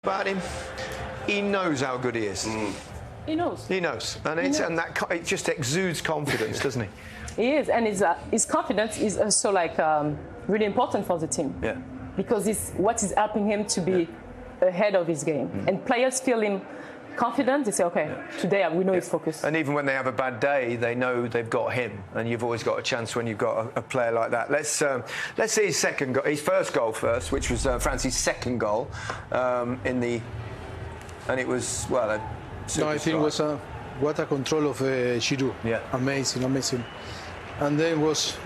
About him, he knows how good he is. He knows. He knows, and it just exudes confidence, doesn't he? He is, and his confidence is also really important for the team. Yeah. Because it's what is helping him to be ahead of his game, and players feel him confident. They say, okay, today we know he's focused. And even when they have a bad day, they know they've got him, and you've always got a chance when you've got a player like that. Let's see his first goal first, which was France's second goal and it was No, I think it was what a control of Giroud. Yeah, amazing. And then was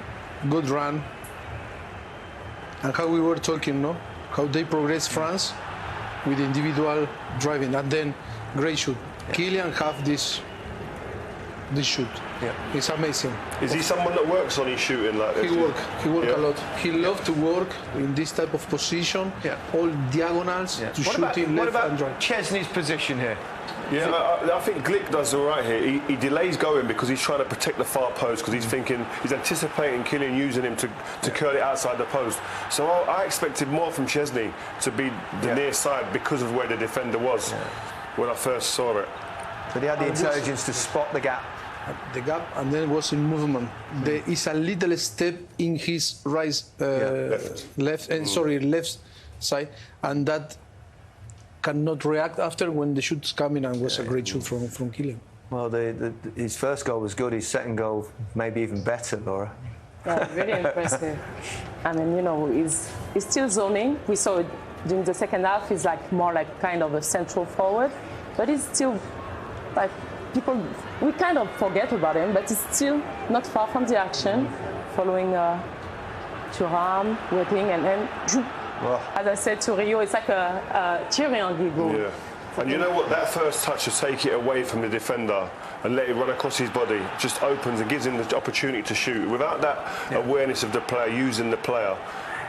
good run. And how we were talking, no, how they progress France with individual driving, and then great shoot. Yeah. Kylian have this shoot. Yeah. It's amazing. Is he someone that works on his shooting like this? He work a lot. He loves to work in this type of position, all diagonals, to shoot in left and right. Chesney's position here? Yeah, I think Glick does all right here. He delays going because he's trying to protect the far post, because he's anticipating Kylian using him to curl it outside the post. So I expected more from Chesney to be the near side because of where the defender was when I first saw it. But he had the intelligence to spot the gap. And then was in movement. There is a little step in his left side, and that cannot react after when the shoot's coming, and was a great shoot from Kylian. Well, his first goal was good. His second goal maybe even better, Laura. Yeah, really impressive. I mean, he's still zoning. We saw it during the second half. He's more kind of a central forward, but he's still we kind of forget about him, but he's still not far from the action, following Thuram, whipping, and then, as I said to Rio, it's like a Thierry goal. Yeah. And you know what? That first touch to take it away from the defender and let it run across his body just opens and gives him the opportunity to shoot. Without that awareness of the player, using the player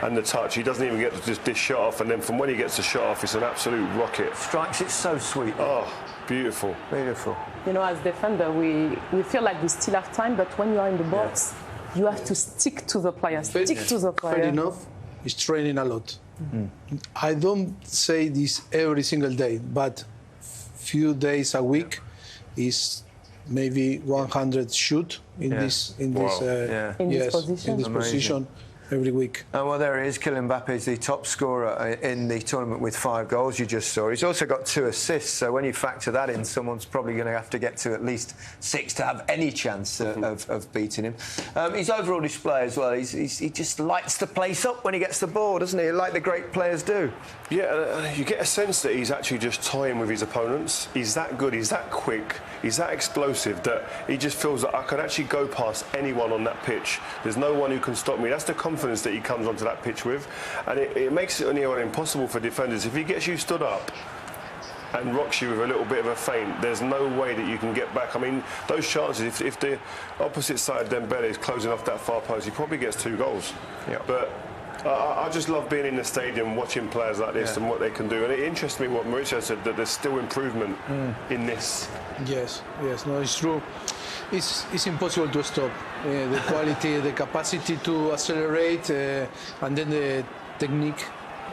and the touch, he doesn't even get to just dish shot off. And then from when he gets the shot off, it's an absolute rocket. Strikes it so sweet. Oh, beautiful. Beautiful. As defender, we feel like we still have time, but when you are in the box, you have to stick to the player. Fair enough. He's training a lot. I don't say this every single day, but few days a week is maybe 100 shoot in this position every week. Oh, well, there he is. Kylian Mbappe is the top scorer in the tournament with 5 goals, you just saw. He's also got 2 assists, so when you factor that in, someone's probably going to have to get to at least 6 to have any chance of beating him. His overall display as well, he just lights the place up when he gets the ball, doesn't he? Like the great players do. Yeah, you get a sense that he's actually just toying with his opponents. He's that good, he's that quick, he's that explosive that he just feels that I could actually go past anyone on that pitch. There's no one who can stop me. That's the confidence that he comes onto that pitch with, and it makes it impossible for defenders. If he gets you stood up and rocks you with a little bit of a feint, there's no way that you can get back. I mean, those chances, if the opposite side of Dembele is closing off that far post, he probably gets 2 goals. Yeah. But I just love being in the stadium watching players like this and what they can do. And it interests me what Mauricio said, that there's still improvement in this. Yes, no, it's true. It's impossible to stop. The quality, the capacity to accelerate, and then the technique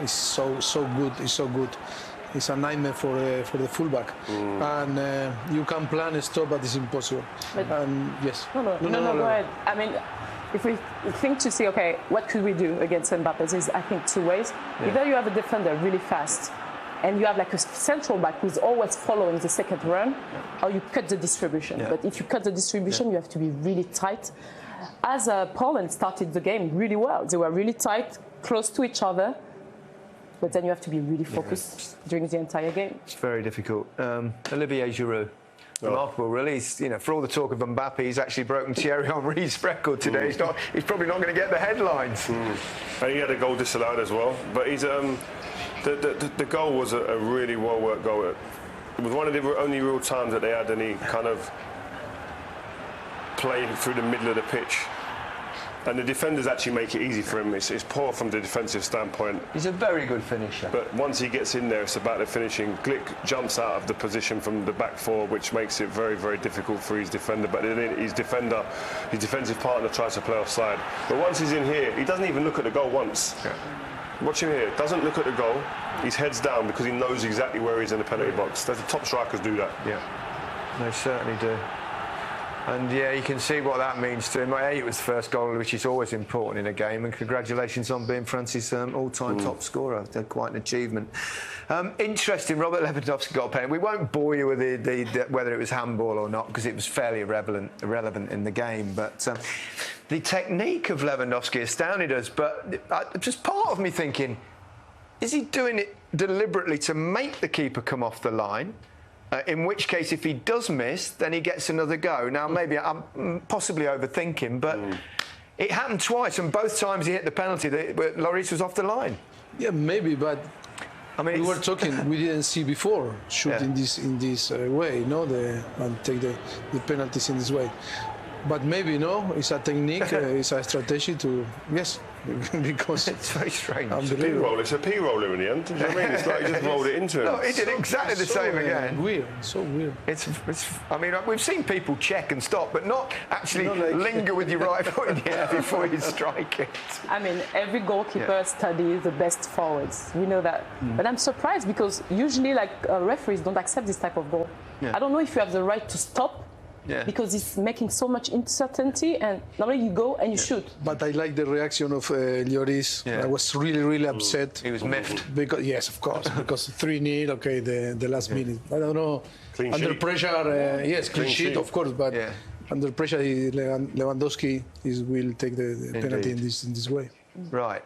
is so good. It's so good. It's a nightmare for the fullback. And you can plan a stop, but it's impossible. But yes. No, go ahead. I mean, if we think to see, okay, what could we do against Mbappe? There's, I think, 2 ways. Either you have a defender really fast, and you have a central back who's always following the second run, or you cut the distribution. But if you cut the distribution, you have to be really tight. As Poland started the game really well. They were really tight, close to each other, but then you have to be really focused during the entire game. It's very difficult. Olivier Giroud. Remarkable, really. For all the talk of Mbappe, he's actually broken Thierry Henry's record today. He's probably not going to get the headlines. And he had a goal disallowed as well. But he's the goal was a really well-worked goal. It was one of the only real times that they had any kind of play through the middle of the pitch. And the defenders actually make it easy for him. It's poor from the defensive standpoint. He's a very good finisher. But once he gets in there, it's about the finishing. Glick jumps out of the position from the back 4, which makes it very, very difficult for his defender. But then his defensive partner tries to play offside. But once he's in here, he doesn't even look at the goal once. Watch him here. Doesn't look at the goal. His head's down because he knows exactly where he's in the penalty box. The top strikers do that. Yeah, they certainly do. And yeah, you can see what that means to him. It was the first goal, which is always important in a game. And congratulations on being France's all-time top scorer. Quite an achievement. Interesting, Robert Lewandowski got a penalty. We won't bore you with the whether it was handball or not, because it was fairly irrelevant in the game. But the technique of Lewandowski astounded us. But just part of me thinking, is he doing it deliberately to make the keeper come off the line? In which case, if he does miss, then he gets another go. Now, maybe I'm possibly overthinking, but it happened twice, and both times he hit the penalty. Lloris was off the line. Yeah, maybe, but I mean, we were talking. We didn't see before shooting in this way, and take the penalties in this way. But maybe it's a technique, it's a strategy to because it's very strange. It's a P-roller in the end. Do you know what I mean? It's like he just rolled it into him. No, he did exactly the same again. Weird, so weird. It's. I mean, we've seen people check and stop, but not actually linger with your right foot in the air before you strike it. I mean, every goalkeeper studies the best forwards. We know that. But I'm surprised because usually, referees don't accept this type of goal. I don't know if you have the right to stop. Yeah. Because it's making so much uncertainty, and normally you go and you shoot. But I like the reaction of Lloris. I was really upset. He was miffed. Because yes, of course, because 3-0. Okay, the last minute. I don't know. Clean under sheet. pressure, yes, clean sheet, of course. But under pressure, Lewandowski will take the penalty in this way. Right.